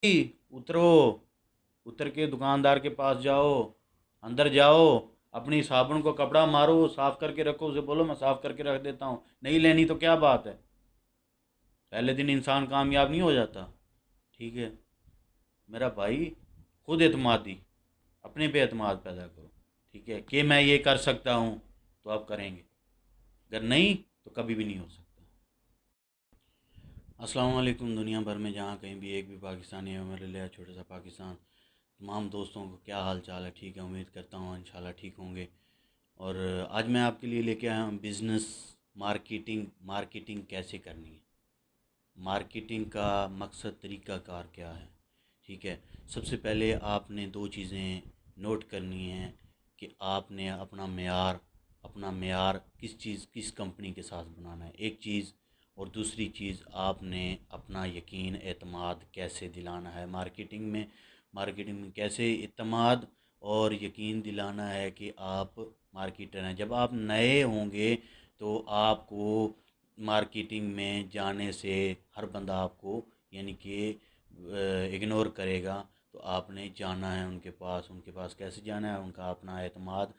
उतरो, उतर के दुकानदार के पास जाओ, अंदर जाओ, अपनी साबुन को कपड़ा मारो, साफ करके रखो, उसे बोलो मैं साफ करके रख देता हूँ। नहीं लेनी तो क्या बात है, पहले दिन इंसान कामयाब नहीं हो जाता। ठीक है मेरा भाई, खुद एतमादी, अपने पे एतमाद पैदा करो। ठीक है कि मैं ये कर सकता हूँ तो आप करेंगे, अगर नहीं तो कभी भी नहीं हो सकता। अस्सलाम वालेकुम। दुनिया भर में जहाँ कहीं भी एक भी पाकिस्तानी है, मेरे लिए छोटा सा पाकिस्तान, तमाम दोस्तों को क्या हाल चाल है? ठीक है, उम्मीद करता हूँ इंशाल्लाह ठीक होंगे। और आज मैं आपके लिए लेके आया हूँ बिज़नेस मार्केटिंग। मार्केटिंग कैसे करनी है, मार्केटिंग का मकसद तरीक़ाकार क्या है। ठीक है, सबसे पहले आपने दो चीज़ें नोट करनी हैं कि आपने अपना मेयार किस चीज़ किस कंपनी के साथ बनाना है, एक चीज़। और दूसरी चीज़, आपने अपना यकीन एतमाद कैसे दिलाना है मार्केटिंग में कैसे एतमाद और यकीन दिलाना है कि आप मार्केटर हैं। जब आप नए होंगे तो आपको मार्केटिंग में जाने से हर बंदा आपको यानी कि इग्नोर करेगा। तो आपने जाना है उनके पास कैसे जाना है, उनका अपना एतमाद,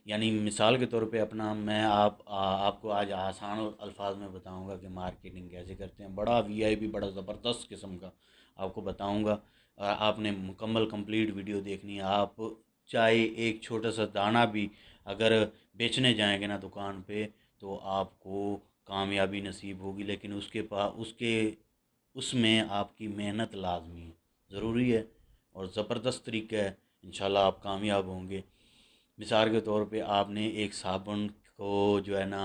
यानी मिसाल के तौर पे अपना मैं आपको आज आसान अल्फाज में बताऊंगा कि मार्केटिंग कैसे करते हैं। बड़ा वीआईपी, बड़ा ज़बरदस्त किस्म का आपको बताऊंगा। आपने मुकम्मल कंप्लीट वीडियो देखनी है। आप चाहे एक छोटा सा दाना भी अगर बेचने जाएंगे ना दुकान पे, तो आपको कामयाबी नसीब होगी, लेकिन उसमें आपकी मेहनत लाजमी है, ज़रूरी है, और ज़बरदस्त तरीका है। इंशाल्लाह आप कामयाब होंगे। मिसाल के तौर पे आपने एक साबुन को जो है ना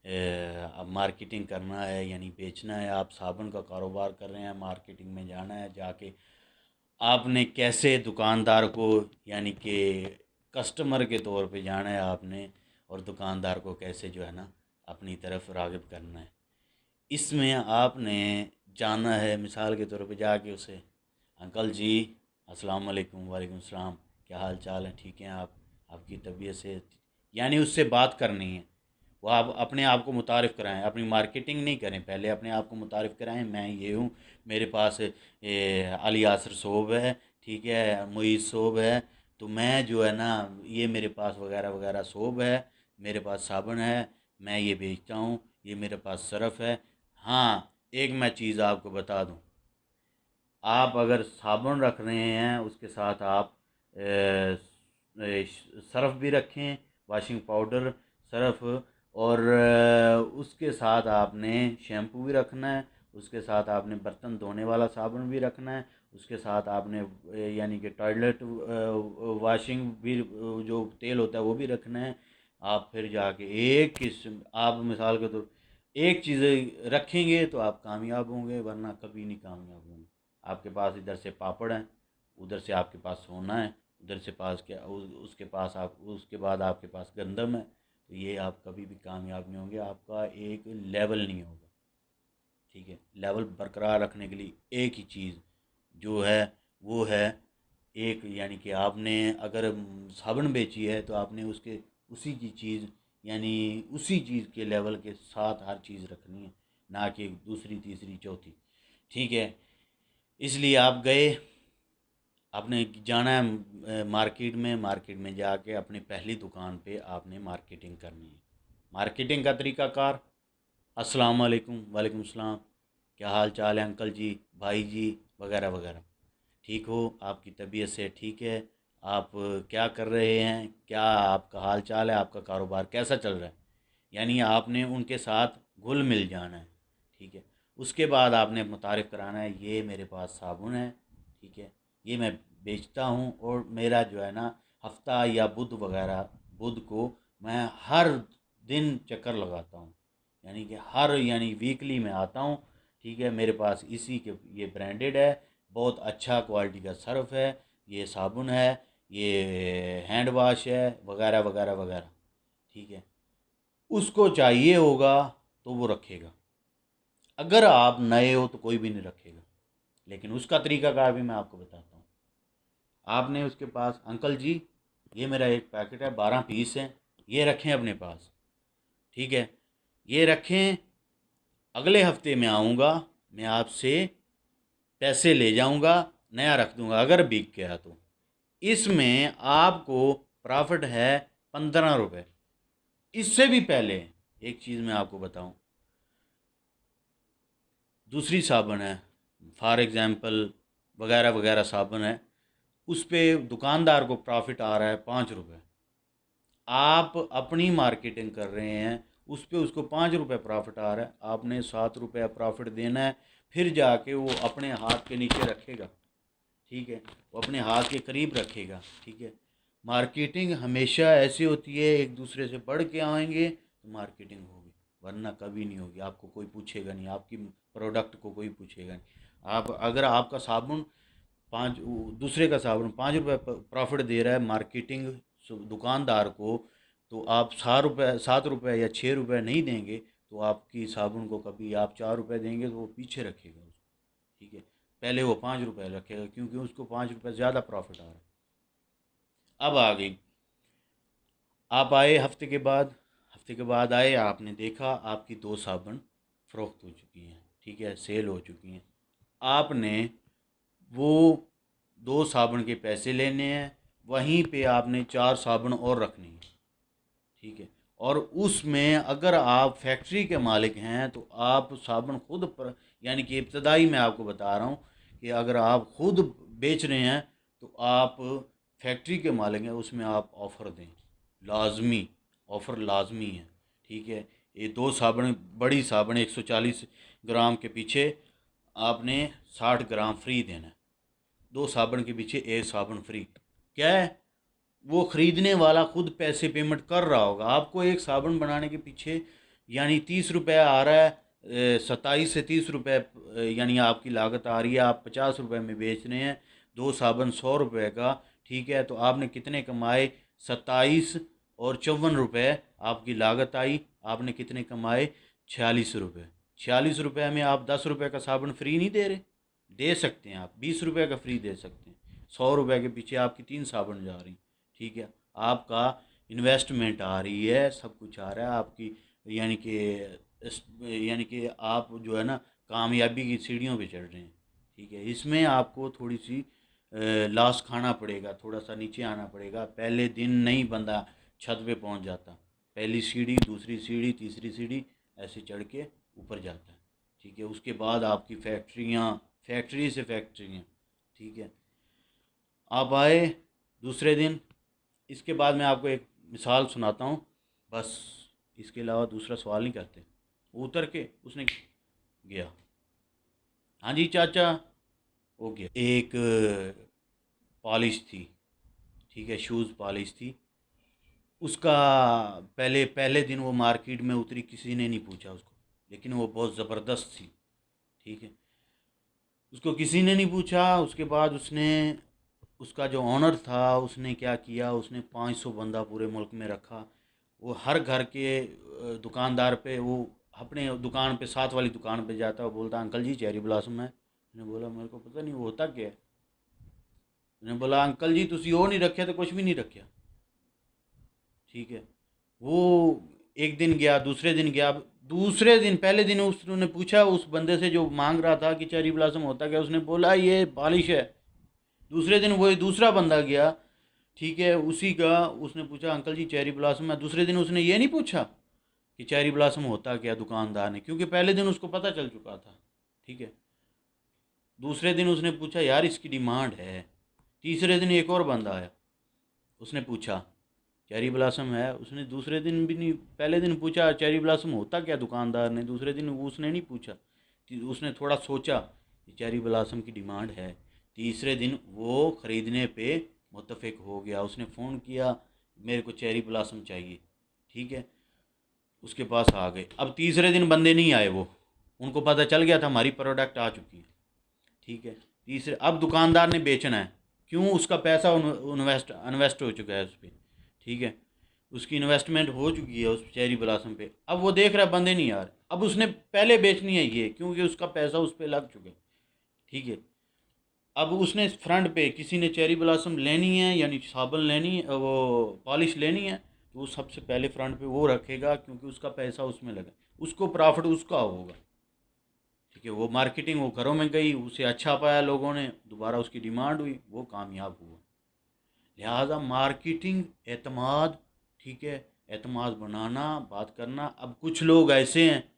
अब मार्केटिंग करना है, यानी बेचना है। आप साबुन का कारोबार कर रहे हैं, मार्केटिंग में जाना है, जाके आपने कैसे दुकानदार को यानी कि कस्टमर के तौर पे जाना है आपने, और दुकानदार को कैसे जो है ना अपनी तरफ राग़िब करना है। इसमें आपने जाना है, मिसाल के तौर पे जाके उसे, अंकल जी अस्सलाम वालेकुम। वालेकुम सलाम। क्या हाल चाल है? ठीक हैं आप? आपकी तबीयत से, यानी उससे बात करनी है। वो आप अपने आप को मुतारिफ़ कराएं, अपनी मार्केटिंग नहीं करें, पहले अपने आप को मुतारिफ़ कराएं, मैं ये हूँ, मेरे पास अली यासर सोब है, ठीक है, मुईज़ सोब है, तो मैं जो है ना ये मेरे पास वगैरह वगैरह सोब है, मेरे पास साबुन है, मैं ये बेचता हूँ, ये मेरे पास सरफ़ है। हाँ, एक मैं चीज़ आपको बता दूँ, आप अगर साबुन रख रहे हैं उसके साथ आप सरफ़ भी रखें, वॉशिंग पाउडर, सरफ़, और उसके साथ आपने शैम्पू भी रखना है, उसके साथ आपने बर्तन धोने वाला साबुन भी रखना है, उसके साथ आपने यानी कि टॉयलेट वॉशिंग भी जो तेल होता है वो भी रखना है। आप फिर जाके एक किस्म, आप मिसाल के तौर एक चीज़ रखेंगे तो आप कामयाब होंगे, वरना कभी नहीं कामयाब होंगे। आपके पास इधर से पापड़ हैं, उधर से आपके पास सोना है, उधर से पास क्या उसके पास आप उसके बाद आपके पास गंदम है, तो ये आप कभी भी कामयाब नहीं होंगे, आपका एक लेवल नहीं होगा। ठीक है, लेवल बरकरार रखने के लिए एक ही चीज़ जो है वो है, एक यानी कि आपने अगर साबुन बेची है तो आपने उसके उसी की चीज़, यानी उसी चीज़ के लेवल के साथ हर चीज़ रखनी है, ना कि दूसरी तीसरी चौथी। ठीक है, इसलिए आप गए, आपने जाना है मार्केट में जाके अपनी पहली दुकान पे आपने मार्केटिंग करनी है। मार्केटिंग का तरीक़ाकार, अस्सलाम वालेकुम। वालेकुम सलाम। क्या हाल चाल है अंकल जी, भाई जी, वगैरह वगैरह। ठीक हो? आपकी तबीयत से ठीक है? आप क्या कर रहे हैं? क्या आपका हाल चाल है? आपका कारोबार कैसा चल रहा है? यानी आपने उनके साथ घुल मिल जाना है। ठीक है, उसके बाद आपने मुतारिफ़ कराना है, ये मेरे पास साबुन है, ठीक है, ये मैं बेचता हूँ, और मेरा जो है ना हफ्ता या बुध को मैं हर दिन चक्कर लगाता हूँ, यानी कि यानी वीकली में आता हूँ। ठीक है, मेरे पास इसी के ये ब्रांडेड है, बहुत अच्छा क्वालिटी का सर्फ है, ये साबुन है, ये हैंड वाश है, वगैरह वगैरह वगैरह। ठीक है, उसको चाहिए होगा तो वो रखेगा। अगर आप नए हो तो कोई भी नहीं रखेगा, लेकिन उसका तरीकाकार भी मैं आपको बताता हूँ। आपने उसके पास, अंकल जी ये मेरा एक पैकेट है, 12 पीस हैं, ये रखें अपने पास। ठीक है, ये रखें, अगले हफ्ते में आऊँगा, मैं आपसे पैसे ले जाऊँगा, नया रख दूंगा अगर बिक गया तो। इसमें आपको प्रॉफिट है 15 रुपये। इससे भी पहले एक चीज़ मैं आपको बताऊं, दूसरी साबुन है, फॉर एग्ज़ाम्पल वगैरह वगैरह साबुन है, उस पे दुकानदार को प्रॉफिट आ रहा है 5 रुपये। आप अपनी मार्केटिंग कर रहे हैं, उस पे उसको 5 रुपये प्रॉफिट आ रहा है, आपने 7 रुपये प्रॉफिट देना है। फिर जाके वो अपने हाथ के नीचे रखेगा, ठीक है, वो अपने हाथ के करीब रखेगा, ठीक है। मार्केटिंग हमेशा ऐसी होती है, एक दूसरे से बढ़ के आएंगे तो मार्केटिंग होगी, वरना कभी नहीं होगी। आपको कोई पूछेगा नहीं, आपकी प्रोडक्ट को कोई पूछेगा नहीं। आप अगर आपका साबुन पाँच दूसरे का साबुन 5 रुपये प्रॉफिट दे रहा है मार्केटिंग दुकानदार को, तो आप 7 रुपये या 6 रुपये नहीं देंगे तो आपकी साबुन को कभी आप 4 रुपये देंगे तो वो पीछे रखेगा उसको, ठीक है। पहले वो 5 रुपये रखेगा क्योंकि उसको 5 रुपये ज़्यादा प्रॉफिट आ रहा है। अब आ गई, आप आए हफ्ते के बाद आए, आपने देखा आपकी 2 साबुन फ़रोख्त हो चुकी हैं, ठीक है, सेल हो चुकी हैं। आपने वो 2 साबुन के पैसे लेने हैं, वहीं पे आपने 4 साबुन और रखनी है, ठीक है। और उसमें अगर आप फैक्ट्री के मालिक हैं तो आप साबुन खुद पर, यानी कि इब्तदाई मैं आपको बता रहा हूँ कि अगर आप खुद बेच रहे हैं तो आप फैक्ट्री के मालिक हैं, उसमें आप ऑफ़र दें, लाजमी, ऑफ़र लाजमी है, ठीक है। ये 2 साबुन, बड़ी साबुन 140 ग्राम के पीछे आपने 60 ग्राम फ्री देना है। 2 साबुन के पीछे एक साबुन फ्री। क्या है, वो ख़रीदने वाला खुद पैसे पेमेंट कर रहा होगा आपको। एक साबुन बनाने के पीछे यानी 30 रुपये आ रहा है, 27 से 30 रुपये, यानी आपकी लागत आ रही है, आप 50 रुपये में बेच रहे हैं, 2 साबुन 100 रुपये का, ठीक है। तो आपने कितने कमाए, 27 और 54 रुपये आपकी लागत आई, आपने कितने कमाए, 46 रुपये। 46 रुपये में आप 10 रुपये का साबुन फ्री नहीं दे रहे, दे सकते हैं आप 20 रुपये का फ्री दे सकते हैं। 100 रुपये के पीछे आपकी 3 साबुन जा रही, ठीक है। आपका इन्वेस्टमेंट आ रही है, सब कुछ आ रहा है आपकी, यानी कि यानी कि आप जो है ना कामयाबी की सीढ़ियों पे चढ़ रहे हैं, ठीक है। इसमें आपको थोड़ी सी लॉस खाना पड़ेगा, थोड़ा सा नीचे आना पड़ेगा। पहले दिन नहीं बंदा छत पे पहुंच जाता, पहली सीढ़ी, दूसरी सीढ़ी, तीसरी सीढ़ी, ऐसे चढ़ के ऊपर जाता है, ठीक है। उसके बाद आपकी फैक्ट्रियाँ, फैक्ट्री से फैक्ट्रियाँ, ठीक है। आप आए दूसरे दिन, इसके बाद मैं आपको एक मिसाल सुनाता हूँ, बस इसके अलावा दूसरा सवाल नहीं करते। उतर के उसने गया, हाँ जी चाचा, हो गया। एक पॉलिश थी, ठीक है, शूज़ पॉलिश थी उसका। पहले पहले दिन वो मार्केट में उतरी, किसी ने नहीं पूछा उसको, लेकिन वो बहुत ज़बरदस्त थी, ठीक है। उसको किसी ने नहीं पूछा। उसके बाद उसने, उसका जो ऑनर था, उसने क्या किया, उसने 500 बंदा पूरे मुल्क में रखा। वो हर घर के दुकानदार पे, वो अपने दुकान पे, साथ वाली दुकान पे जाता, वो बोलता अंकल जी चेरी ब्लॉसम है। मैंने बोला मेरे को पता नहीं वो होता क्या है। मैंने बोला अंकल जी तुसी वो नहीं रखे तो कुछ भी नहीं रखा, ठीक है। वो एक दिन गया, दूसरे दिन गया, दूसरे दिन, पहले दिन उसने पूछा उस बंदे से जो मांग रहा था कि चेरी ब्लॉसम होता क्या, उसने बोला ये पॉलिश है। दूसरे दिन वही दूसरा बंदा गया, ठीक है, उसी का, उसने पूछा अंकल जी चेरी ब्लॉसम है। दूसरे दिन उसने ये नहीं पूछा कि चेरी ब्लॉसम होता क्या, दुकानदार ने, क्योंकि पहले दिन उसको पता चल चुका था, ठीक है। दूसरे दिन उसने पूछा यार इसकी डिमांड है। तीसरे दिन एक और बंदा आया, उसने पूछा चेरी ब्लॉसम है। उसने दूसरे दिन भी नहीं, पहले दिन पूछा चेरी ब्लॉसम होता क्या, दुकानदार ने। दूसरे दिन उसने नहीं पूछा, उसने थोड़ा सोचा कि चेरी ब्लॉसम की डिमांड है। तीसरे दिन वो ख़रीदने पे मुत्तफिक हो गया, उसने फ़ोन किया मेरे को चेरी ब्लॉसम चाहिए, ठीक है। उसके पास आ गए। अब तीसरे दिन बंदे नहीं आए, वो, उनको पता चल गया था हमारी प्रोडक्ट आ चुकी है, ठीक है। तीसरे, अब दुकानदार ने बेचना है, क्यों, उसका पैसा इन्वेस्ट हो चुका है उस पर, ठीक है। उसकी इन्वेस्टमेंट हो चुकी है उस चेरी ब्लॉसम पे। अब वो देख रहा है बंदे नहीं आ रहे, अब उसने पहले बेचनी है ये, क्योंकि उसका पैसा उस पर लग चुका है, ठीक है। अब उसने फ्रंट पे, किसी ने चेरी ब्लॉसम लेनी है यानी साबुन लेनी है, वो पॉलिश लेनी है, तो वो सबसे पहले फ्रंट पे वो रखेगा, क्योंकि उसका पैसा उसमें लगा, उसको प्रॉफिट उसका होगा, ठीक है, वो मार्केटिंग वो घरों में गई, उसे अच्छा पाया लोगों ने, दोबारा उसकी डिमांड हुई, वो कामयाब हुआ। लिहाजा मार्केटिंग, एतमाद, ठीक है, एतमाद बनाना, बात करना। अब कुछ लोग ऐसे हैं